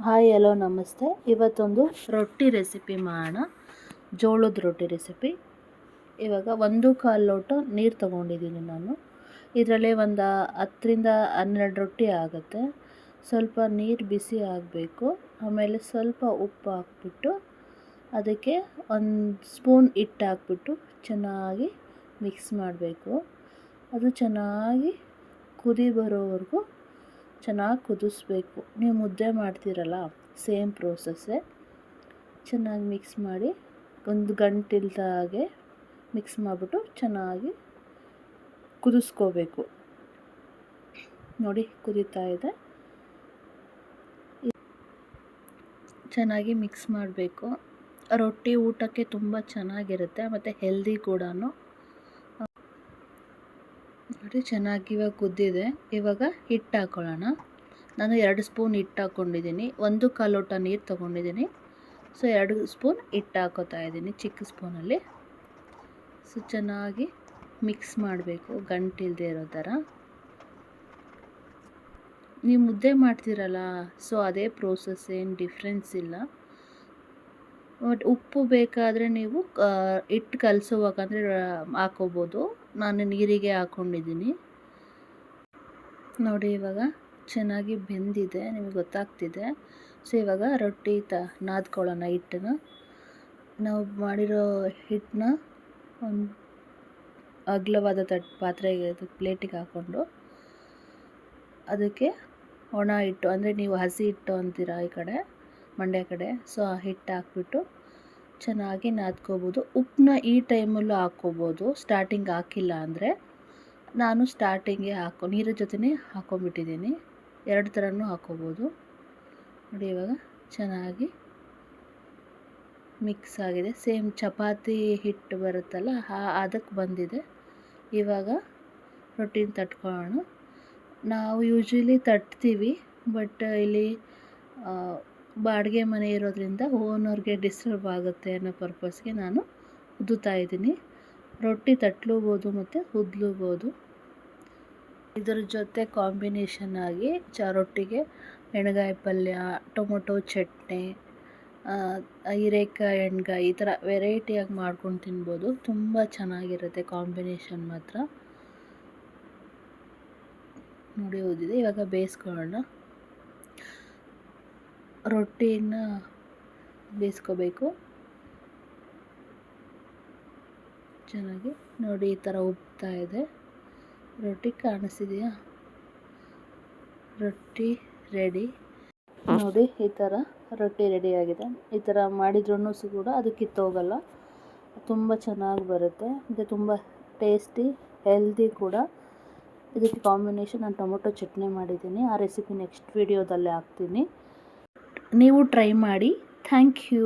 Hi hello ನಮಸ್ತೆ. ಇವತ್ತೊಂದು ರೊಟ್ಟಿ ರೆಸಿಪಿ ಮಾಡೋಣ. ಜೋಳದ ರೊಟ್ಟಿ ರೆಸಿಪಿ. ಇವಾಗ 1/4 ಲೋಟ ನೀರು ತೊಗೊಂಡಿದ್ದೀನಿ ನಾನು. ಇದರಲ್ಲೇ ಒಂದು 10ರಿಂದ 12 ರೊಟ್ಟಿ ಆಗುತ್ತೆ. ಸ್ವಲ್ಪ ನೀರು ಬಿಸಿ ಆಗಬೇಕು. ಆಮೇಲೆ ಸ್ವಲ್ಪ ಉಪ್ಪು ಹಾಕ್ಬಿಟ್ಟು ಅದಕ್ಕೆ 1 ಸ್ಪೂನ್ ಹಿಟ್ಟು ಹಾಕ್ಬಿಟ್ಟು ಚೆನ್ನಾಗಿ ಮಿಕ್ಸ್ ಮಾಡಬೇಕು. ಅದು ಚೆನ್ನಾಗಿ ಕುದಿ ಬರೋವರೆಗೂ ಚೆನ್ನಾಗಿ ಕುದಿಸ್ಬೇಕು. ನೀವು ಮುದ್ದೆ ಮಾಡ್ತೀರಲ್ಲ, ಸೇಮ್ ಪ್ರೋಸೆಸ್ಸೇ. ಚೆನ್ನಾಗಿ ಮಿಕ್ಸ್ ಮಾಡಿ ಒಂದು ಗಂಟಿಲ್ದ ಹಾಗೆ ಮಿಕ್ಸ್ ಮಾಡಿಬಿಟ್ಟು ಚೆನ್ನಾಗಿ ಕುದಿಸ್ಕೋಬೇಕು. ನೋಡಿ, ಕುದೀತಾ ಇದೆ. ಚೆನ್ನಾಗಿ ಮಿಕ್ಸ್ ಮಾಡಬೇಕು. ರೊಟ್ಟಿ ಊಟಕ್ಕೆ ತುಂಬ ಚೆನ್ನಾಗಿರುತ್ತೆ ಮತ್ತು ಹೆಲ್ದಿ ಕೂಡ. ನೋಡಿ, ಚೆನ್ನಾಗಿ ಇವಾಗ ಕುದ್ದಿದೆ. ಇವಾಗ ಹಿಟ್ಟು ಹಾಕ್ಕೊಳ್ಳೋಣ. ನಾನು 2 ಸ್ಪೂನ್ ಹಿಟ್ಟು ಹಾಕ್ಕೊಂಡಿದ್ದೀನಿ. 1/4 ಲೋಟ ನೀರು ತೊಗೊಂಡಿದ್ದೀನಿ. ಸೊ 2 ಸ್ಪೂನ್ ಹಿಟ್ಟು ಹಾಕೋತಾ ಇದ್ದೀನಿ, ಚಿಕ್ಕ ಸ್ಪೂನಲ್ಲಿ. ಸೊ ಚೆನ್ನಾಗಿ ಮಿಕ್ಸ್ ಮಾಡಬೇಕು, ಗಂಟಿಲ್ಲದೆ ಇರೋ ಥರ. ನೀವು ಮುದ್ದೆ ಮಾಡ್ತೀರಲ್ಲ, ಸೊ ಅದೇ ಪ್ರೋಸೆಸ್, ಏನು ಡಿಫ್ರೆನ್ಸ್ ಇಲ್ಲ. ಬಟ್ ಉಪ್ಪು ಬೇಕಾದರೆ ನೀವು ಹಿಟ್ಟು ಕಲಸೋವಾಗಂದರೆ ಹಾಕೋಬೋದು. ನಾನು ನೀರಿಗೆ ಹಾಕ್ಕೊಂಡಿದ್ದೀನಿ. ನೋಡಿ, ಇವಾಗ ಚೆನ್ನಾಗಿ ಬೆಂದಿದೆ, ನಿಮಗೆ ಗೊತ್ತಾಗ್ತಿದೆ. ಸೊ ಇವಾಗ ರೊಟ್ಟಿ ನಾದ್ಕೊಳ್ಳೋಣ. ಹಿಟ್ಟನ್ನ ನಾವು ಮಾಡಿರೋ ಹಿಟ್ಟನ್ನ ಒಂದು ಅಗಲವಾದ ಪಾತ್ರೆಗೆ, ಪ್ಲೇಟಿಗೆ ಹಾಕ್ಕೊಂಡು ಅದಕ್ಕೆ ಒಣ ಹಿಟ್ಟು, ಅಂದರೆ ನೀವು ಹಸಿ ಹಿಟ್ಟು ಅಂತೀರ ಈ ಕಡೆ, ಮಂಡ್ಯ ಕಡೆ. ಸೊ ಆ ಹಿಟ್ಟು ಹಾಕ್ಬಿಟ್ಟು ಚೆನ್ನಾಗಿ ನಾದ್ಕೋಬೋದು. ಉಪ್ಪನ್ನ ಈ ಟೈಮಲ್ಲೂ ಹಾಕ್ಕೋಬೋದು, ಸ್ಟಾರ್ಟಿಂಗ್ ಹಾಕಿಲ್ಲ ಅಂದರೆ. ನಾನು ಸ್ಟಾರ್ಟಿಂಗೆ ನೀರ ಜೊತೆನೇ ಹಾಕ್ಕೊಂಬಿಟ್ಟಿದ್ದೀನಿ. 2 ಥರನೂ ಹಾಕ್ಕೋಬೋದು. ನೋಡಿ, ಇವಾಗ ಚೆನ್ನಾಗಿ ಮಿಕ್ಸ್ ಆಗಿದೆ. ಸೇಮ್ ಚಪಾತಿ ಹಿಟ್ಟು ಬರುತ್ತಲ್ಲ, ಅದಕ್ಕೆ ಬಂದಿದೆ. ಇವಾಗ ರೊಟ್ಟಿನ ತಟ್ಕೊಳ್ಳೋಣ. ನಾವು ಯೂಶ್ವಲಿ ತಟ್ತೀವಿ, ಬಟ್ ಇಲ್ಲಿ ಬಾಡಿಗೆ ಮನೆ ಇರೋದ್ರಿಂದ ಓನರ್ಗೆ ಡಿಸ್ಟರ್ಬ್ ಆಗುತ್ತೆ ಅನ್ನೋ ಪರ್ಪಸ್ಗೆ ನಾನು ಉದ್ದುತ್ತಾ ಇದ್ದೀನಿ. ರೊಟ್ಟಿ ತಟ್ಲೂಬೋದು ಮತ್ತು ಉದ್ಲೂಬೋದು. ಇದರ ಜೊತೆ ಕಾಂಬಿನೇಷನ್ ಆಗಿ ರೊಟ್ಟಿಗೆ ಎಣ್ಗಾಯಿ ಪಲ್ಯ, ಟೊಮೊಟೊ ಚಟ್ನಿ, ಹೀರೆಕಾಯಿ ಎಣ್ಗಾಯಿ, ಈ ಥರ ವೆರೈಟಿಯಾಗಿ ಮಾಡ್ಕೊಂಡು ತಿನ್ಬೋದು. ತುಂಬ ಚೆನ್ನಾಗಿರುತ್ತೆ ಕಾಂಬಿನೇಷನ್ ಮಾತ್ರ. ನೋಡಿ, ಉದ್ದಿದೆ. ಇವಾಗ ಬೇಯಿಸ್ಕೊಳ್ಳೋಣ. ರೊಟ್ಟಿನ ಬೇಯಿಸ್ಕೋಬೇಕು ಚೆನ್ನಾಗಿ. ನೋಡಿ, ಈ ಥರ ಉಬ್ತಾ ಇದೆ. ರೊಟ್ಟಿ ಕಾಣಿಸ್ತಿದೆಯಾ? ರೊಟ್ಟಿ ರೆಡಿ. ನೋಡಿ, ಈ ಥರ ರೊಟ್ಟಿ ರೆಡಿಯಾಗಿದೆ. ಈ ಥರ ಮಾಡಿದ್ರೂ ಕೂಡ ಅದು ಕಿತ್ತೋಗಲ್ಲ, ತುಂಬ ಚೆನ್ನಾಗಿ ಬರುತ್ತೆ ಮತ್ತು ತುಂಬ ಟೇಸ್ಟಿ, ಹೆಲ್ದಿ ಕೂಡ. ಇದಕ್ಕೆ ಕಾಂಬಿನೇಷನ್ ನಾನು ಟೊಮೊಟೊ ಚಟ್ನಿ ಮಾಡಿದ್ದೀನಿ. ಆ ರೆಸಿಪಿ ನೆಕ್ಸ್ಟ್ ವೀಡಿಯೋದಲ್ಲೇ ಹಾಕ್ತೀನಿ. ನೀವು ಟ್ರೈ ಮಾಡಿ. Thank you.